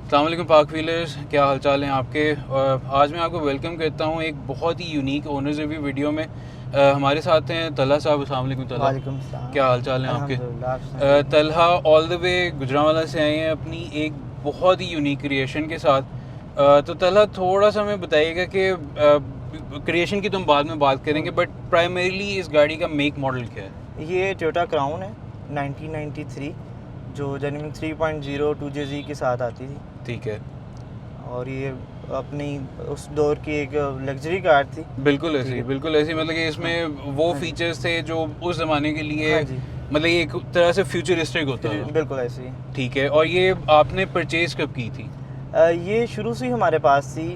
अस्सलाम वालेकुम पाक व्हीलर्स, क्या हाल चाल हैं आपके। आज मैं आपको वेलकम करता हूं एक बहुत ही यूनिक ओनर्स रिव्यू वीडियो में। हमारे साथ हैं तलहा साहब। अस्सलाम वालेकुम तलहा, वालेकुम सलाम। क्या हाल चाल हैं आपके। अल्हम्दुलिल्लाह, आप सुनाइए। Talha all the way Gujranwala से आए हैं अपनी एक बहुत ही यूनिक क्रिएशन के साथ। तो तलहा थोड़ा सा हमें बताइएगा कि क्रिएशन की तो हम बाद में बात करेंगे, बट प्राइमरीली इस गाड़ी का मेक मॉडल क्या है। ये टोयोटा क्राउन है 1993, जो जेन्युइन 3.0 2JZ के साथ आती थी। ठीक है, और ये अपनी उस दौर की एक लग्जरी कार थी। बिल्कुल ठीक ऐसी, है। बिल्कुल ऐसी, मतलब कि इसमें वो हाँ जी। फीचर्स थे जो उस ज़माने के लिए, हाँ जी, मतलब ये एक तरह से फ्यूचरिस्टिक होता फिर था। बिल्कुल ऐसे ही। ठीक है, और ये आपने परचेज़ कब की थी। ये शुरू से ही हमारे पास थी।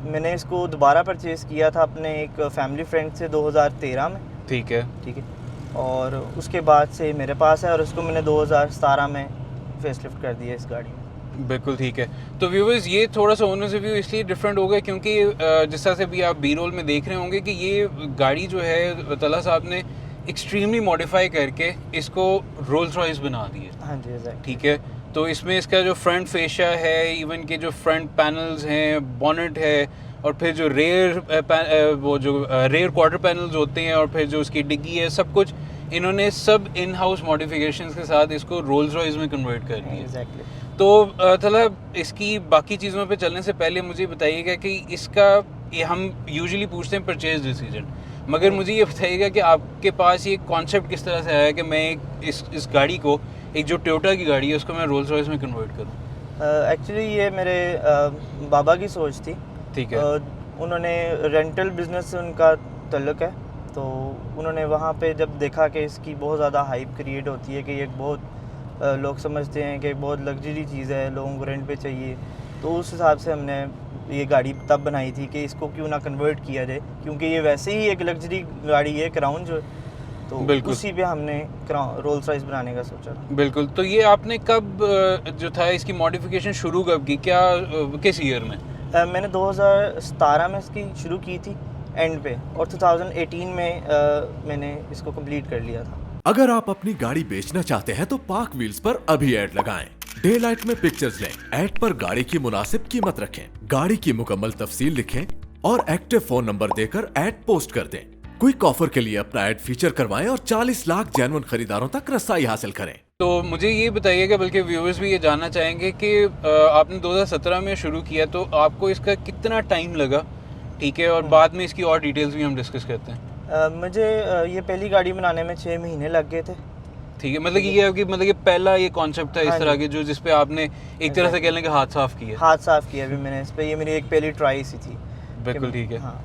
मैंने इसको दोबारा परचेज़ किया था अपने एक फैमिली फ्रेंड से 2013 में। ठीक है, ठीक है। और उसके बाद से मेरे पास है, और उसको मैंने 2017 में फेसलिफ्ट कर दिया इस गाड़ी में। बिल्कुल ठीक है। तो व्यूवर्स, ये थोड़ा सा ओनर्स रिव्यू इसलिए डिफरेंट होगा क्योंकि जिस तरह से भी आप बी रोल में देख रहे होंगे कि ये गाड़ी जो है तलहा साहब ने एक्सट्रीमली मॉडिफाई करके इसको रोल्स रॉयस बना दी है। हाँ जी, एग्जैक्टली। ठीक है, तो इसमें इसका जो फ्रंट फेशिया है, इवन के जो फ्रंट पैनल्स हैं, बॉनेट है, और फिर जो वो जो रेयर क्वार्टर पैनल्स होते हैं, और फिर जो उसकी डिग्गी है, सब कुछ इन्होंने सब इन हाउस मॉडिफिकेशंस के साथ इसको रोल्स रॉयस में कन्वर्ट कर दिया। एग्जैक्टली। तो मतलब इसकी बाकी चीज़ों पे चलने से पहले मुझे बताइएगा कि इसका, ये हम यूजुअली पूछते हैं परचेज डिसीजन, मगर मुझे ये बताइएगा कि आपके पास ये कॉन्सेप्ट किस तरह से आया कि मैं इस गाड़ी को, एक जो टोयोटा की गाड़ी है उसको मैं रोल्स रॉयस में कन्वर्ट करूँ। एक्चुअली ये मेरे बाबा की सोच थी। ठीक है, उन्होंने रेंटल बिजनेस से उनका तल्लुक़ है। तो उन्होंने वहाँ पे जब देखा कि इसकी बहुत ज़्यादा हाइप क्रिएट होती है, कि ये बहुत लोग समझते हैं कि बहुत लग्जरी चीज़ है, लोगों को रेंट पे चाहिए, तो उस हिसाब से हमने ये गाड़ी तब बनाई थी कि इसको क्यों ना कन्वर्ट किया जाए, क्योंकि ये वैसे ही एक लग्जरी गाड़ी है क्राउन जो। तो बिल्कुल उसी पे हमने रोल्स रॉयस बनाने का सोचा था। बिल्कुल। तो ये आपने कब जो था इसकी मॉडिफिकेशन शुरू कब की, क्या किस ईयर में। मैंने 2017 में इसकी शुरू की थी एंड पे, और 2018 में मैंने इसको कंप्लीट कर लिया था। अगर आप अपनी गाड़ी बेचना चाहते हैं तो पार्क व्हील्स पर अभी ऐड लगाएं। डे लाइट में पिक्चर्स लें, ऐड पर गाड़ी की मुनासिब कीमत रखें, गाड़ी की मुकम्मल तफसील लिखें और एक्टिव फोन नंबर देकर ऐड पोस्ट कर दें। क्विक ऑफर के लिए अपना ऐड फीचर करवाएं और 40 लाख जेन्युइन खरीदारों तक रसाई हासिल करें। तो मुझे ये बताइएगा, बल्कि व्यूअर्स भी ये जानना चाहेंगे कि आपने 2017 में शुरू किया, तो आपको इसका कितना टाइम लगा। ठीक है, और बाद में इसकी और डिटेल्स भी हम डिस्कस करते हैं। मुझे ये पहली गाड़ी बनाने में 6 महीने लग गए थे। ठीक है, मतलब कि ये आपकी, मतलब कि पहला ये कॉन्सेप्ट था इस हाँ तरह जी। के, जो जिस पे आपने एक तरह से कह लें कि हाथ साफ किया। हाथ साफ किया अभी मैंने इस पे, ये मेरी एक पहली ट्राई सी थी। बिल्कुल ठीक है। हाँ,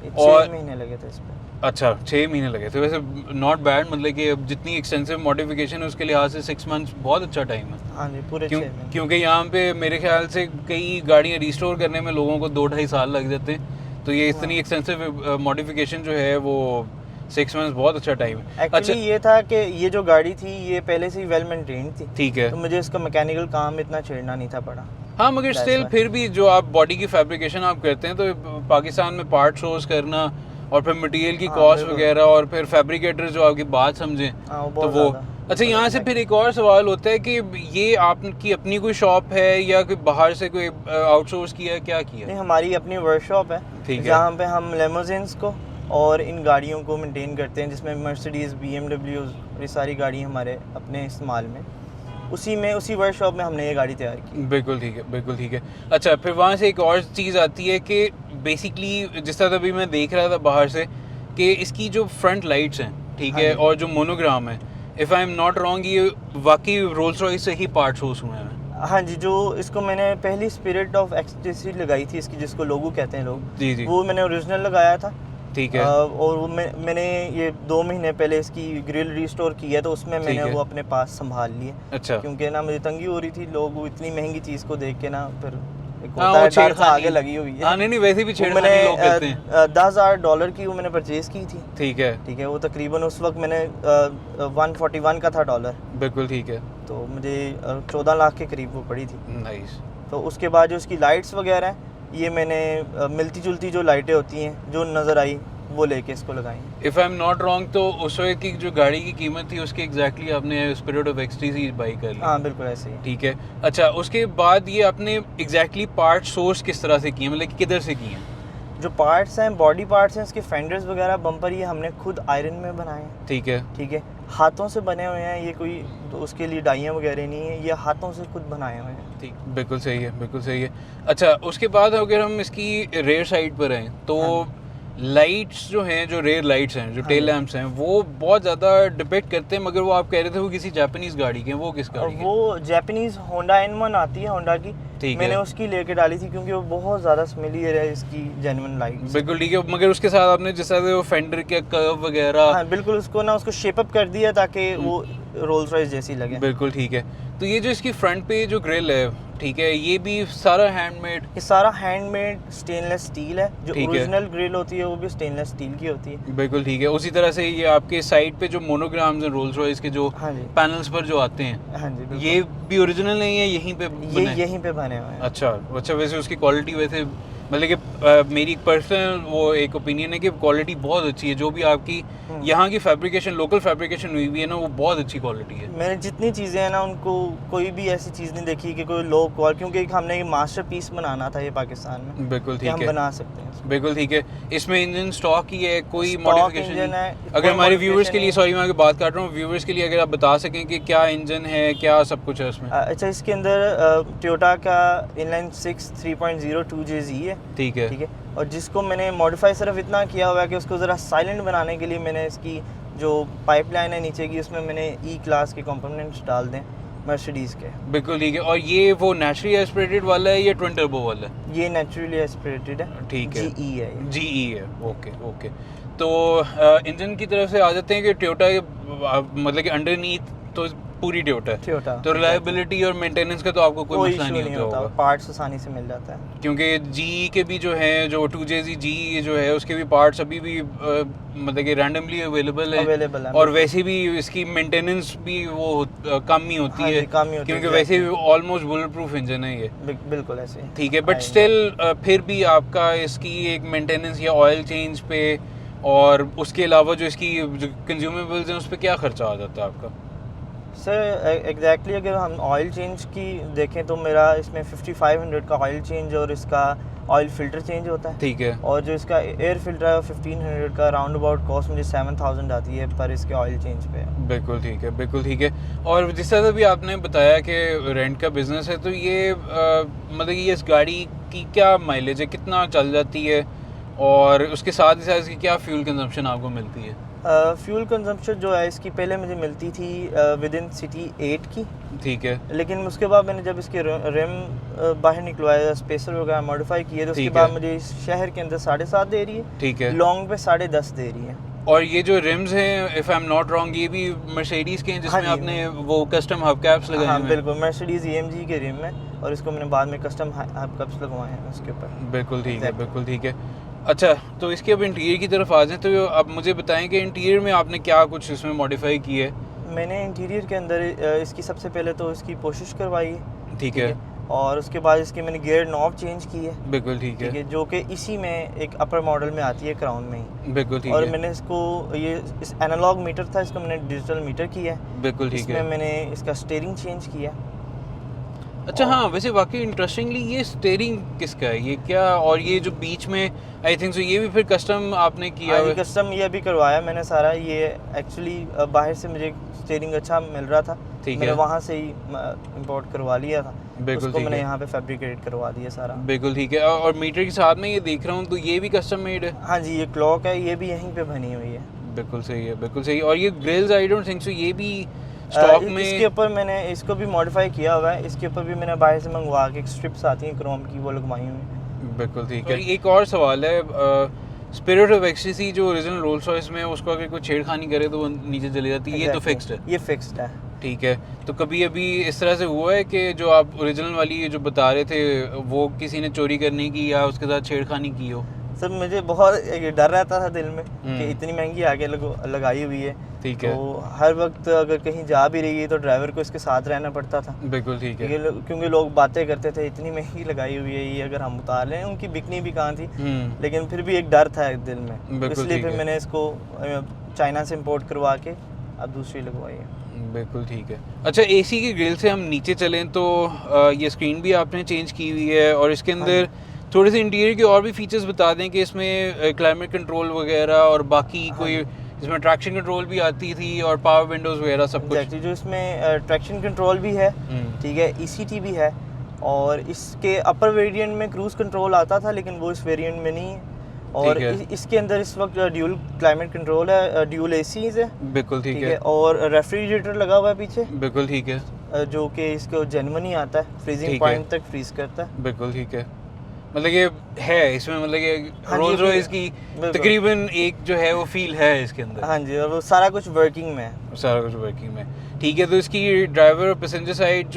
ये और 6 महीने लगे थे इस पे। अच्छा, 6 महीने लगे थे, वैसे नॉट बैड, मतलब कि अब जितनी एक्सटेंसिव मॉडिफिकेशन है उसके लिहाज से 6 मंथ्स बहुत अच्छा टाइम है। हाँ जी, पूरे 6 महीने। क्योंकि यहाँ पे मेरे ख्याल से कई गाड़ियाँ रिस्टोर करने में लोगों को 2-2.5 साल लग जाते हैं, तो ये इतनी एक्सटेंसिव मॉडिफिकेशन जो है वो 6 मंथ्स बहुत अच्छा टाइम है। अच्छा, एक्चुअली ये था कि ये जो गाड़ी थी ये पहले से ही वेल मेंटेन्ड थी, ठीक है। तो मुझे इसका मैकेनिकल काम इतना छेड़ना नहीं था पड़ा। हाँ, मगर That's स्टिल why। फिर भी जो आप बॉडी की फैब्रिकेशन आप करते हैं, तो पाकिस्तान में पार्ट सोर्स करना, और फिर मटेरियल की हाँ, कॉस्ट बिल्कुल। वगैरह, और फिर फैब्रिकेटर्स जो आपकी बात समझें, हाँ, वो तो बहुत वो ज़्यादा। अच्छा, यहाँ से फिर एक और सवाल होता है कि ये आपकी अपनी कोई शॉप है या कोई बाहर से कोई आउटसोर्स किया है, क्या किया नहीं, है। हमारी अपनी वर्कशॉप है, ठीक है। जहाँ पे हम लेमोजिन्स को और इन गाड़ियों को मेंटेन करते हैं, जिसमें मर्सिडीज़, BMW, ये सारी गाड़ी हमारे अपने इस्तेमाल में, उसी वर्कशॉप में हमने ये गाड़ी तैयार की। बिल्कुल ठीक है, बिल्कुल ठीक है। अच्छा, फिर वहाँ से एक और चीज़ आती है कि बेसिकली जिस तरह अभी मैं देख रहा था बाहर से, कि इसकी जो फ्रंट लाइट्स हैं, ठीक हाँ है, जी। और जो मोनोग्राम है, if I am not wrong, ये वाकई रोल्स रॉयस से ही पार्ट सोर्स हुए हैं। हाँ जी, जो इसको मैंने पहली स्पिरिट ऑफ एक्सटेसी लगाई थी इसकी, जिसको लोगो कहते हैं लोग, जी जी, वो मैंने ओरिजिनल लगाया था। ठीक है, और वो मैंने ये 2 महीने पहले इसकी ग्रिल रिस्टोर की है, तो उसमें ठीक मैंने है। वो अपने पास संभाल लिए, अच्छा, क्योंकि ना मुझे तंगी हो रही थी, लोग वो इतनी महंगी चीज़ को देख के ना, फिर एक हाँ, होता वो है डर सा छेड़खानी आगे लगी हुई है। हाँ, नहीं, वैसे भी वो छेड़खानी मैंने लोग करते हैं। $10,000 की वो मैंने परचेज़ की थी। ठीक है, ठीक है, वो तकरीबन उस वक्त मैंने 141 का था डॉलर, बिल्कुल ठीक है, तो मुझे 14 लाख के करीब वो पड़ी थी। नाइस, तो उसके बाद जो उसकी लाइट्स वगैरह हैं, ये मैंने मिलती जुलती जो लाइटें होती हैं जो नज़र आई, वो लेके इसको लगाई है। If I am not wrong तो उस वक्त की जो गाड़ी की कीमत थी उसकी एग्जैक्टली आपने स्पिरिट ऑफ एक्सटीसी बाई कर ली। हाँ बिल्कुल ऐसे ही। ठीक है। अच्छा, उसके बाद ये आपने एग्जैक्टली पार्ट सोर्स किस तरह से किए, मतलब कि किधर से किए हैं? जो पार्ट्स हैं, बॉडी पार्ट्स हैं, इसके फेंडर्स वगैरह, बम्पर, ये हमने खुद आयरन में बनाए हैं। ठीक है। ठीक है, हाथों से बने हुए हैं, ये कोई तो उसके लिए डाइयाँ वगैरह नहीं है, ये हाथों से खुद बनाए हुए हैं। ठीक, बिल्कुल सही है, बिल्कुल सही है। अच्छा, उसके बाद अगर हम इसकी रेयर साइड पर हैं तो हाँ। लाइट्स जो हैं, जो रेयर लाइट्स हैं, जो हाँ टेल जी। लैंप्स हैं, वो बहुत ज़्यादा डिपेक्ट करते हैं, मगर वो आप कह रहे थे वो किसी जापानीज़ गाड़ी के हैं, वो किस और गाड़ी के? वो जापानीज होंडा N1 आती है होंडा की, ठीक मैंने है। उसकी लेके डाली थी क्योंकि वो बहुत ज़्यादा स्मेलियर है इसकी जेन्युइन लाइट। बिल्कुल ठीक है, मगर उसके साथ आपने जिस तरह से वो फेंडर के कर्व वगैरह। हाँ बिल्कुल, उसको शेप अप कर दिया ताकि वो रोल्स रॉयस जैसी लगे। बिल्कुल ठीक है। तो ये जो इसकी फ्रंट पे जो ग्रिल है, ठीक है, ये भी सारा हैंडमेड? ये सारा हैंडमेड स्टेनलेस स्टील है, जो ठीक है। ओरिजिनल ग्रिल होती है वो भी स्टेनलेस स्टील की होती है। बिल्कुल ठीक है। उसी तरह से ये आपके साइड पे जो मोनोग्राम्स हैं रोल्स रॉयस के, जो हाँ जी। पैनल्स पर जो आते हैं, हाँ जी बिल्कुल। ये भी ओरिजिनल नहीं है, यहीं पे ये बने हैं? यहीं पे बने हुए हैं। अच्छा अच्छा। वैसे उसकी क्वालिटी, वैसे मतलब कि मेरी पर्सनल वो एक ओपिनियन है कि क्वालिटी बहुत अच्छी है, जो भी आपकी यहाँ की फैब्रिकेशन, लोकल फैब्रिकेशन हुई हुई है ना, वो बहुत अच्छी क्वालिटी है। मैंने जितनी चीज़ें हैं ना, उनको कोई भी ऐसी चीज़ नहीं देखी कि कोई लो क्वालिटी, क्योंकि हमने ये मास्टर पीस बनाना था ये पाकिस्तान में, बिल्कुल कि ठीक हम है, बना सकते हैं। बिल्कुल ठीक है। इसमें इंजन स्टॉक ही है, कोई Stock मॉडिफिकेशन engine नहीं? है, अगर कोई हमारे व्यूअर्स modification के लिए, नहीं। सॉरी मैं आगे बात काट रहा हूँ, व्यूअर्स के लिए अगर आप बता सकें कि क्या इंजन है, क्या सब कुछ है उसमें? अच्छा, इसके अंदर टोयोटा का इनलाइन 6 3.0 2JZ है। ठीक है। ठीक है, और जिसको मैंने मॉडिफाई सिर्फ इतना किया हुआ है कि उसको ज़रा साइलेंट बनाने के लिए मैंने इसकी जो पाइपलाइन है नीचे की, उसमें मैंने ई क्लास के कंपोनेंट्स डाल दें मर्सिडीज़ के। बिल्कुल ठीक है। और ये वो नेचुरली एस्पिरेटेड वाला है या ट्विन टर्बो वाला है? ये नेचुरली एस्पिरेटेड है। ठीक है। GE है ये। GE है, ओके ओके। तो इंजन की तरफ से आ जाते हैं कि टोयोटा मतलब कि अंडरनीथ तो पूरी टोयोटा है, टोयोटा तो रिलायबिलिटी और मेंटेनेंस का तो आपको कोई कोई मसला इशू नहीं नहीं होता होता, होगा, पार्ट्स आसानी से मिल जाता है। क्योंकि GE के भी जो हैं, जो 2JZ GE जो है, उसके भी पार्ट्स अभी भी मतलब कि रैंडमली अवेलेबल है, अवेलेबल है, और वैसे भी इसकी मेंटेनेंस भी वो कम ही होती हाँ जी, है, कम ही होती है, क्योंकि वैसे भी ऑलमोस्ट बुलेट प्रूफ इंजन है ये। बिल्कुल ऐसे ही। ठीक है, बट आएगा। स्टिल फिर भी आपका इसकी एक मेंटेनेंस या ऑयल चेंज पे, और उसके अलावा जो इसकी जो कंज्यूमेबल्स हैं उस पर क्या खर्चा आ जाता है आपका? सर एग्जैक्टली अगर हम ऑयल चेंज की देखें तो मेरा इसमें 5500 का ऑयल चेंज और इसका ऑयल फिल्टर चेंज होता है। ठीक है। और जो इसका एयर फिल्टर है 1500 का राउंड अबाउट कॉस्ट मुझे 7000 आती है पर इसके ऑयल चेंज पे। बिल्कुल ठीक है, बिल्कुल ठीक है। और जिस तरह से भी आपने बताया कि रेंट का बिजनेस है, तो ये मतलब कि इस गाड़ी की क्या माइलेज है, कितना चल जाती है, और उसके साथ ही साथ इसकी क्या फ्यूल कंजम्पशन आपको मिलती है? फ्यूल कंजम्पशन जो है इसकी पहले मुझे मिलती थी विद इन सिटी 8 की, ठीक है। लेकिन उसके बाद मैंने जब इसके रिम बाहर निकलवाया, स्पेसर वगैरह मॉडिफाई किए, तो उसके ठीक बाद है। मुझे इस शहर के अंदर 7.5 दे रही है, ठीक है। लॉन्ग पे 10.5 दे रही है। और ये जो रिम्स हैं, if I am not wrong, ये भी मर्सिडीज़ के हैं जिसमें हाँ जी। आपने वो कस्टम हब कैप्स लगाए हाँ हुए हैं? बिल्कुल, मर्सिडीज EMG के रिम है, और इसको मैंने बाद में कस्टम हब कप्स लगवाए हैं उसके ऊपर। बिल्कुल ठीक है, Exactly. बिल्कुल ठीक है। अच्छा, तो इसके अब इंटीरियर की तरफ आ जाएं, तो अब मुझे बताएं कि इंटीरियर में आपने क्या कुछ इसमें मॉडिफाई की है? मैंने इंटीरियर के अंदर इसकी सबसे पहले तो इसकी कोशिश करवाई है। ठीक है। और उसके बाद इसकी मैंने गियर नॉब चेंज की है। बिल्कुल ठीक ठीक है, है, जो कि इसी में एक अपर मॉडल में आती है, क्राउन में ही। बिल्कुल ठीक और है, मैंने इसको इस एनालॉग मीटर था, इसको मैंने डिजिटल मीटर किया है। बिल्कुल ठीक इसमें है। मैंने इसका स्टीयरिंग चेंज किया। अच्छा हाँ, वैसे वाकई इंटरेस्टिंगली ये स्टीयरिंग किसका है, ये क्या, और ये जो बीच में आई थिंक सो ये भी फिर कस्टम आपने किया हाँ हुआ जी, है? कस्टम ये भी करवाया मैंने सारा। ये एक्चुअली बाहर से मुझे स्टीयरिंग अच्छा मिल रहा था, ठीक मैंने है। वहाँ से ही इंपोर्ट करवा लिया था, बिल्कुल उसको ठीक मैंने है। यहाँ पे फैब्रिकेट करवा दिया सारा। बिल्कुल ठीक है। और मीटर के साथ में ये देख रहा हूँ, तो ये भी कस्टम मेड है? हाँ जी, ये क्लॉक है, ये भी यहीं पे बनी हुई है। बिल्कुल सही है, बिल्कुल सही। और ये grills I don't think so ये भी स्टॉक में? इसके ऊपर मैंने इसको भी मॉडिफाई किया हुआ है। इसके ऊपर भी मैंने बाहर से मंगवा के स्ट्रिप्स आती हैं क्रोम की, वो लगवाई हुई हैं। बिल्कुल ठीक है। एक और सवाल है, स्पिरिट ऑफ एक्सटीसी जो ओरिजिनल रोल्स रॉयस में है, उसको अगर कोई छेड़खानी करे तो वो नीचे चली जाती है, ये तो Exactly. फिक्स्ड है? ये फिक्स्ड है। ठीक है। तो कभी अभी इस तरह से हुआ है कि जो आप ओरिजिनल वाली जो बता रहे थे, वो किसी ने चोरी करने की या उसके साथ छेड़खानी की हो? सर मुझे बहुत एक डर रहता था दिल में कि इतनी महंगी आगे लगाई हुई है, ठीक है, तो हर वक्त अगर कहीं जा भी रही है तो ड्राइवर को इसके साथ रहना पड़ता था। बिल्कुल ठीक है। क्योंकि लोग बातें करते थे इतनी महंगी लगाई हुई है ये, अगर हम उतार लें, उनकी बिकनी भी कहाँ थी, लेकिन फिर भी एक डर था दिल में, बिल्कुल इसलिए ठीक फिर है। मैंने इसको चाइना से इम्पोर्ट करवा के अब दूसरी लगवाई है। बिल्कुल ठीक है। अच्छा, एसी की ग्रिल से हम नीचे चलें तो ये स्क्रीन भी आपने चेंज की हुई है और इसके अंदर थोड़े से इंटीरियर के और भी फीचर्स बता दें कि इसमें क्लाइमेट कंट्रोल वगैरह और बाकी कोई इसमें ट्रैक्शन कंट्रोल भी आती थी और पावर विंडोज़ वगैरह सब कुछ। एग्जैक्टली, जो इसमें ट्रैक्शन कंट्रोल भी है, ठीक है, ECT भी है, और इसके अपर वेरिएंट में क्रूज़ कंट्रोल आता था लेकिन वो इस वेरिएंट में नहीं है, और इसके अंदर इस वक्त ड्यूल क्लाइमेट कंट्रोल है, ड्यूल एसीज है, बिल्कुल ठीक है, और रेफ्रिजरेटर लगा हुआ है पीछे, बिल्कुल ठीक है, जो कि इसको जेन्युइन ही आता है, फ्रीजिंग पॉइंट तक फ्रीज करता है। बिल्कुल ठीक है। मतलब ये है इसमें, मतलब ये हाँ जी, रोल्स रॉयस की बिल्कुल। तकरीबन एक जो है वो फील है इसके अंदर। हाँ जी, और वो सारा कुछ वर्किंग में है। सारा कुछ वर्किंग में, ठीक है। तो इसकी ड्राइवर और पैसेंजर साइड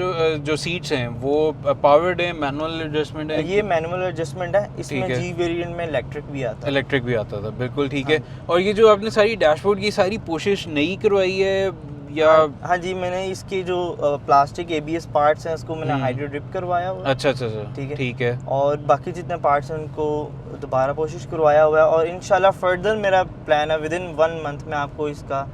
जो सीट्स हैं वो पावर्ड है, मैनुअल एडजस्टमेंट है? ये मैनुअल एडजस्टमेंट है, इसमें है। जी वेरिएंट में इलेक्ट्रिक भी आता है। इलेक्ट्रिक भी आता था, बिल्कुल ठीक है। और ये जो आपने सारी डैशबोर्ड की सारी कोशिश नई करवाई है या? हाँ जी, मैंने इसकी जो प्लास्टिक ABS पार्ट्स हैं उसको मैंने हाइड्रो ड्रिप करवाया हुआ है। अच्छा अच्छा अच्छा, ठीक है, ठीक है। और बाकी जितने पार्ट्स हैं उनको दोबारा कोशिश करवाया हुआ है, और इंशाल्लाह फर्दर मेरा प्लान है विद इन 1 मंथ में आपको इसका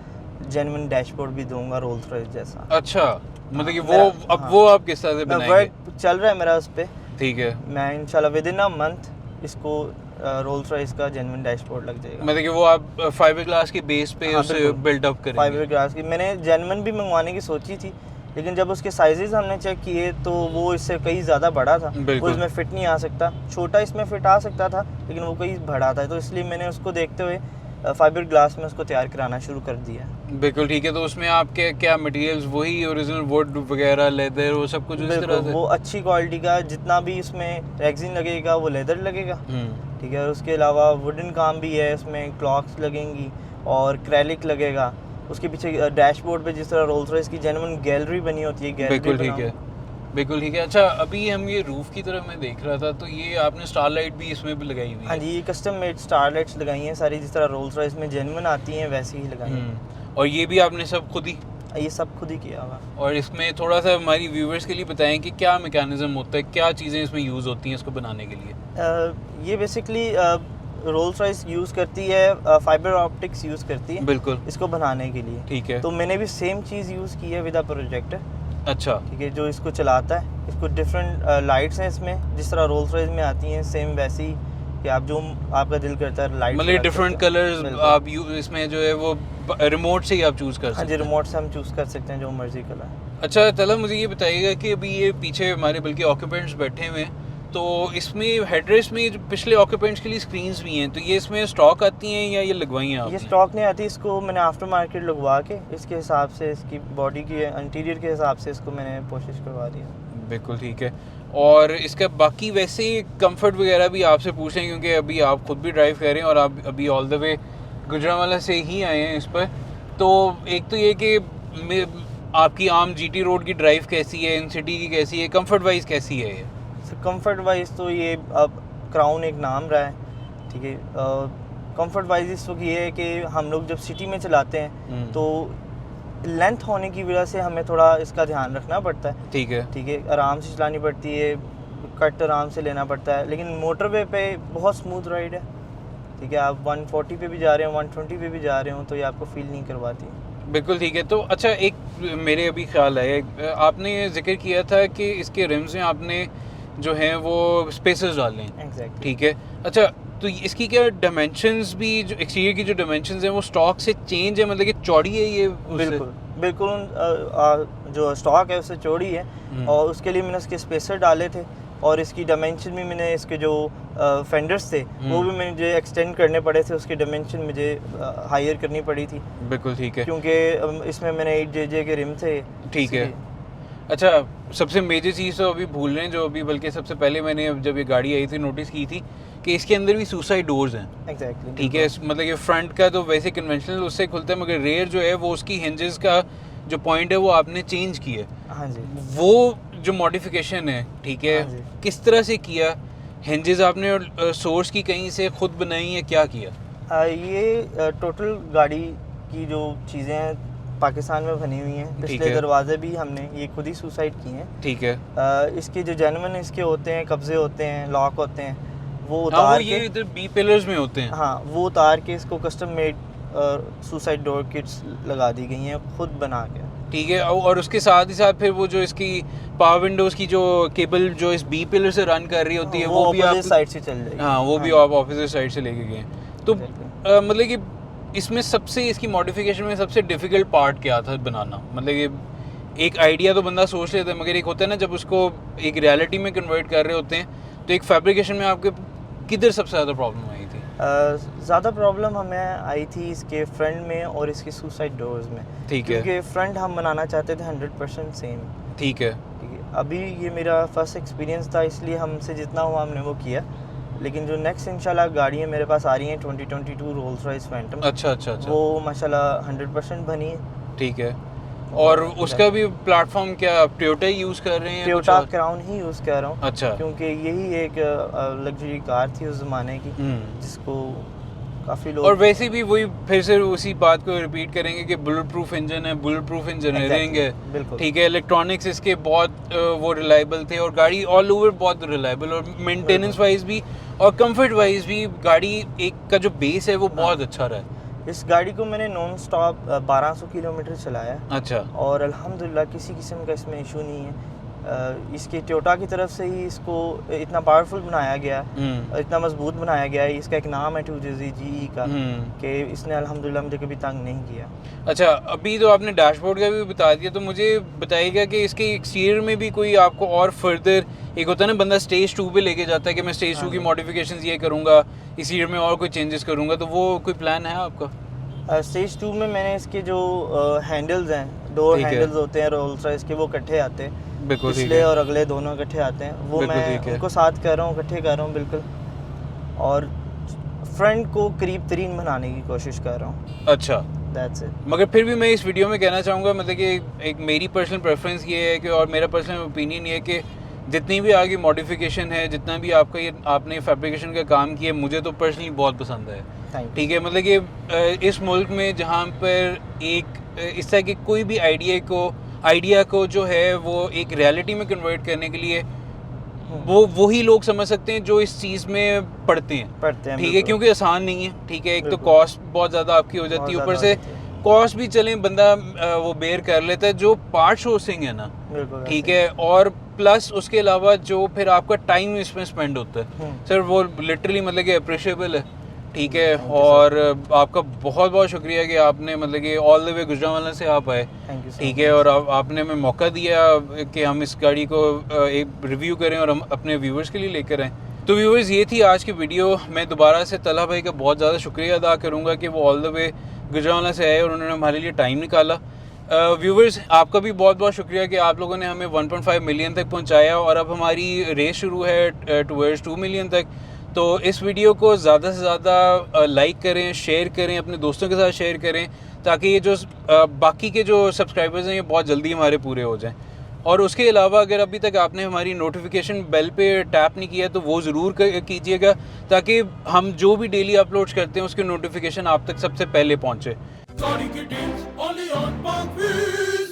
जेन्युइन डैशबोर्ड भी दूंगा रोल्स रॉयस जैसा। अच्छा, मतलब कि मेरा- वो अब वो आप किस तरह से बनाएंगे? वर्क चल रहा है मेरा उस पर, ठीक है, मैं इंशाल्लाह विद इन अ मंथ इसको रोल्स रॉयस का जेन्युइन डैशबोर्ड लग जाएगा। मतलब कि वो आप फाइबर ग्लास के बेस पे हाँ, उसे बिल्कुल। बिल्ड अप करेंगे? फाइबर ग्लास की मैंने जेन्युइन भी मंगवाने की सोची थी, लेकिन जब उसके साइजेस हमने चेक किए तो वो इससे कहीं ज़्यादा बड़ा था, वो बिल्कुल। इसमें फिट नहीं आ सकता। छोटा इसमें फिट आ सकता था लेकिन वो कहीं बड़ा था, तो इसलिए मैंने उसको देखते हुए फाइबर ग्लास में उसको तैयार कराना शुरू कर दिया। बिल्कुल ठीक है। तो उसमें आपके क्या मटेरियल्स, वही ओरिजिनल वुड वगैरह, लेदर, वो सब कुछ उस तरह बिल्कुल, से? वो अच्छी क्वालिटी का, जितना भी इसमें रेक्सिन लगेगा वो लेदर लगेगा, ठीक है। और उसके अलावा वुडन काम भी है, इसमें क्लॉक्स लगेंगी और क्रैलिक लगेगा। उसके पीछे डैशबोर्ड पे जिस तरह रोल्स रॉयस की जेन्युइन गैलरी बनी होती है, गैलरी बिल्कुल ठीक है, बिल्कुल ठीक है। अच्छा, अभी हम ये रूफ की तरफ मैं देख रहा था, तो ये आपने स्टारलाइट भी इसमें भी लगाई हुई है? हाँ जी, ये कस्टम मेड स्टारलाइट्स लगाई हैं सारी, जिस तरह रोल्स रॉयस में जेन्युइन आती हैं वैसे ही लगाई हैं। और ये भी आपने सब खुद ही? ये सब खुद ही किया हुआ। और इसमें थोड़ा सा हमारी व्यूवर्स के लिए बताएं कि क्या मैकेनिज्म होता है, क्या चीज़ें इसमें यूज़ होती हैं इसको बनाने के लिए? ये बेसिकली रोल्स रॉयस यूज़ करती है, फाइबर ऑप्टिक्स यूज़ करती है बिल्कुल इसको बनाने के लिए, ठीक है। तो मैंने भी सेम चीज़ यूज़ की है विद अ प्रोजेक्टर, अच्छा, ठीक है, जो इसको चलाता है। इसको डिफरेंट लाइट्स हैं इसमें, जिस तरह रोल्स रॉयस में आती हैं सेम वैसी ही, कि आप जो आपका दिल करता है लाइट, मतलब डिफरेंट कलर्स आप इसमें जो है वो रिमोट से ही आप चूज़ कर हाँ सकते जी, हैं? रिमोट से हम चूज़ कर सकते हैं जो मर्जी कलर। अच्छा तलब, मुझे ये बताइएगा कि अभी ये पीछे हमारे बल्कि ऑक्यूपेंट्स बैठे हुए हैं, तो इसमें हेडरेस्ट में जो पिछले ऑक्यूपेंट्स के लिए स्क्रीन्स भी हैं, तो ये इसमें स्टॉक आती हैं या ये लगवाई हैं आपने? ये स्टॉक नहीं आती, इसको मैंने आफ्टर मार्केट लगवा के इसके हिसाब से, इसकी बॉडी के इंटीरियर के हिसाब से इसको मैंने कोशिश करवा दी है। बिल्कुल ठीक है। और इसका बाकी वैसे कंफर्ट वगैरह भी आपसे पूछें, क्योंकि अभी आप खुद भी ड्राइव कर रहे हैं और आप अभी ऑल द वे गुजरांवाला से ही आए हैं इस पर, तो एक तो ये कि आपकी आम GT रोड की ड्राइव कैसी है, इन सिटी की कैसी है, कंफर्ट वाइज कैसी है ये? कंफर्ट वाइज तो ये अब क्राउन एक नाम रहा है, ठीक है। कंफर्ट वाइज इस वक्त ये है कि हम लोग जब सिटी में चलाते हैं तो लेंथ होने की वजह से हमें थोड़ा इसका ध्यान रखना पड़ता है, ठीक है, ठीक है, आराम से चलानी पड़ती है, कट आराम से लेना पड़ता है। लेकिन मोटरवे पे बहुत स्मूथ राइड है, ठीक है, आप 140 पे भी जा रहे हो, 120 पे भी जा रहे हो, तो ये आपको फील नहीं करवाती। बिल्कुल ठीक है। तो अच्छा, एक मेरे अभी ख्याल है, आपने जिक्र किया था कि इसके रिम्स में आपने जो हैं वो स्पेसर्स डालने हैं, एग्जैक्टली, ठीक है। अच्छा, तो इसकी क्या डायमेंशंस भी, जो एक्सटीरियर की जो डायमेंशंस हैं वो स्टॉक से चेंज है, मतलब कि चौड़ी है ये उससे? बिल्कुल बिल्कुल, जो स्टॉक है उससे चौड़ी है, और उसके लिए मैंने इसके स्पेसर डाले थे, और इसकी डायमेंशन भी मैंने, इसके जो फेंडर्स थे वो भी मुझे एक्सटेंड करने पड़े थे, उसकी डायमेंशन मुझे हायर करनी पड़ी थी। बिल्कुल ठीक है, क्योंकि इसमें मैंने 8JJ के रिम थे। ठीक है। अच्छा, सबसे मेजर चीज़ तो अभी भूल रहे हैं, जो अभी बल्कि सबसे पहले मैंने जब ये गाड़ी आई थी नोटिस की थी कि इसके अंदर भी सुसाइड डोर्स हैं। एग्जैक्टली, ठीक है, मतलब ये फ्रंट का तो वैसे कन्वेंशनल उससे खुलता है, मगर रेयर जो है वो उसकी हिंजेस का जो पॉइंट है वो आपने चेंज किया है। हाँ जी, वो जो मॉडिफिकेशन है, ठीक है, हाँ जी। किस तरह से किया, हिंजेस आपने सोर्स की कहीं से खुद बनाई है, क्या किया? ये टोटल गाड़ी की जो चीज़ें हैं पाकिस्तान में बनी हुई हैं। ठीक पिछले है। दरवाजे भी हमने ये खुद ही सुसाइड किए हैं। ठीक है। इसके जो जेन्युइन इसके होते हैं, कब्जे होते हैं, लॉक होते हैं, वो हाँ, वो उतार ये के, इधर बी पिलर्स में होते हैं। हाँ वो उतार के इसको custom made suicide door kits लगा दी गई हैं खुद बना के। ठीक है। और उसके साथ ही साथ फिर वो जो इसकी पावर विंडोज की जो केबल जो इस बी पिलर से रन कर रही होती है वो भी आप साइड से चल जाएगी। हाँ वो भी आप ऑपोजिट साइड से लेके गए। तो मतलब कि इसमें सबसे इसकी मॉडिफिकेशन में सबसे डिफिकल्ट पार्ट क्या था बनाना? मतलब कि एक आइडिया तो बंदा सोच लेता है, मगर एक होता है ना जब उसको एक रियलिटी में कन्वर्ट कर रहे होते हैं, तो एक फैब्रिकेशन में आपके किधर सबसे ज़्यादा प्रॉब्लम आई थी? ज़्यादा प्रॉब्लम हमें आई थी इसके फ्रंट में और इसके सुसाइड डोर्स में। ठीक है। क्योंकि फ्रंट हम बनाना चाहते थे 100% सेम। ठीक है। ठीक है, अभी ये मेरा फर्स्ट एक्सपीरियंस था, इसलिए हमसे जितना हुआ हमने वो किया। लेकिन जो नेक्स्ट इंशाल्लाह गाड़ियाँ मेरे पास आ रही हैं 2022 रोल्स रॉयस फैंटम, अच्छा अच्छा अच्छा। वो माशाल्लाह 100% बनी है। ठीक है। और उसका भी प्लेटफॉर्म क्या आप टोयोटा यूज़ कर रहे हैं? या कुछ टोयोटा और? क्राउन ही यूज़ कर रहा हूँ। अच्छा। क्योंकि यही एक लग्जरी कार थी उस ज़माने की, जिसको काफ़ी लोग। और वैसे भी वही फिर से उसी बात को रिपीट करेंगे कि बुलेट प्रूफ इंजन है, बुलेट प्रूफ इंजीनियरिंग है। बिल्कुल। ठीक है। इलेक्ट्रॉनिक्स इसके बहुत वो रिलायबल थे और गाड़ी ऑल ओवर बहुत रिलायबल, और मेंटेनेंस वाइज भी और कंफर्ट वाइज भी गाड़ी एक का जो बेस है वो बहुत अच्छा रहा है। इस गाड़ी को मैंने नॉन स्टॉप 1200 किलोमीटर चलाया है अच्छा। और अल्हम्दुलिल्लाह किसी किस्म का इसमें इशू नहीं है। इसके टोयोटा की तरफ से ही इसको इतना पावरफुल बनाया गया, इतना मजबूत बनाया गया है। इसका एक नाम है 2JZ का, कि इसने अल्हम्दुलिल्लाह मुझे कभी तंग नहीं किया। अच्छा, अभी तो आपने डैशबोर्ड का भी बता दिया, तो मुझे बताइएगा कि इसके एक्सटीरियर में भी कोई आपको और फर्दर, एक होता है ना बंदा स्टेज 2 पे लेके जाता है कि मैं स्टेज 2 की मॉडिफिकेशंस ये करूँगा, एक्सटीरियर में और कोई चेंजेस करूँगा, तो वो कोई प्लान है आपका? स्टेज 2 में मैंने इसके जो हैंडल्स हैं, डोर ठीक है। हैंडल्स होते हैं रोल्स रॉयस के, वो इकट्ठे आते हैं। बिल्कुल ठीक पिछले है। और अगले दोनों इकट्ठे आते हैं, वो बिल्कुल मैं ठीक है। उनको साथ कर रहा हूँ, इकट्ठे कर रहा हूँ बिल्कुल। और फ्रंट को करीब तरीन बनाने की कोशिश कर रहा हूँ। अच्छा। That's it. मगर फिर भी मैं इस वीडियो में कहना चाहूँगा, मतलब कि एक मेरी पर्सनल प्रेफरेंस ये है कि, और मेरा पर्सनल ओपिनियन ये है कि जितनी भी आगे मॉडिफिकेशन है, जितना भी आपका ये आपने फैब्रिकेशन का काम किया, मुझे तो पर्सनली बहुत पसंद है। थैंक ठीक है। मतलब कि इस मुल्क में जहाँ पर एक इस तरह के कोई भी आइडिया को जो है वो एक रियलिटी में कन्वर्ट करने के लिए वो वही लोग समझ सकते हैं जो इस चीज़ में पढ़ते हैं। ठीक है, बिल्कुल। क्योंकि आसान नहीं है। ठीक है। एक तो बिल्कुल। कॉस्ट बहुत ज़्यादा आपकी हो जाती है, बहुत ऊपर ज़्यादा से हो जाती है। कॉस्ट भी चले बंदा वो बेयर कर लेता है, जो पार्ट सोर्सिंग है ना। बिल्कुल ठीक ऐसे। है। और प्लस उसके अलावा जो फिर आपका टाइम इसमें स्पेंड होता है सर, वो लिटरली मतलब कि अप्रिशिएबल है। ठीक है। और आपका बहुत बहुत शुक्रिया कि आपने मतलब कि ऑल द वे गुजरांवाला से आप आए। Thank you. ठीक है। और आपने हमें मौका दिया कि हम इस गाड़ी को एक रिव्यू करें और हम अपने व्यूवर्स के लिए लेकर आएँ। तो व्यूवर्स, ये थी आज की वीडियो। मैं दोबारा से तलहा भाई का बहुत ज़्यादा शुक्रिया अदा करूँगा कि वो ऑल द वे गुजरांवाला से आए और उन्होंने हमारे लिए टाइम निकाला। व्यूवर्स, आपका भी बहुत बहुत शुक्रिया कि आप लोगों ने हमें 1.5 मिलियन तक पहुँचाया, और अब हमारी रेस शुरू है टुवर्ड्स 2 मिलियन तक। तो इस वीडियो को ज़्यादा से ज़्यादा लाइक करें, शेयर करें, अपने दोस्तों के साथ शेयर करें, ताकि ये जो बाकी के जो सब्सक्राइबर्स हैं ये बहुत जल्दी हमारे पूरे हो जाएं। और उसके अलावा अगर अभी तक आपने हमारी नोटिफिकेशन बेल पे टैप नहीं किया तो वो ज़रूर कीजिएगा, ताकि हम जो भी डेली अपलोड्स करते हैं उसकी नोटिफिकेशन आप तक सबसे पहले पहुँचे।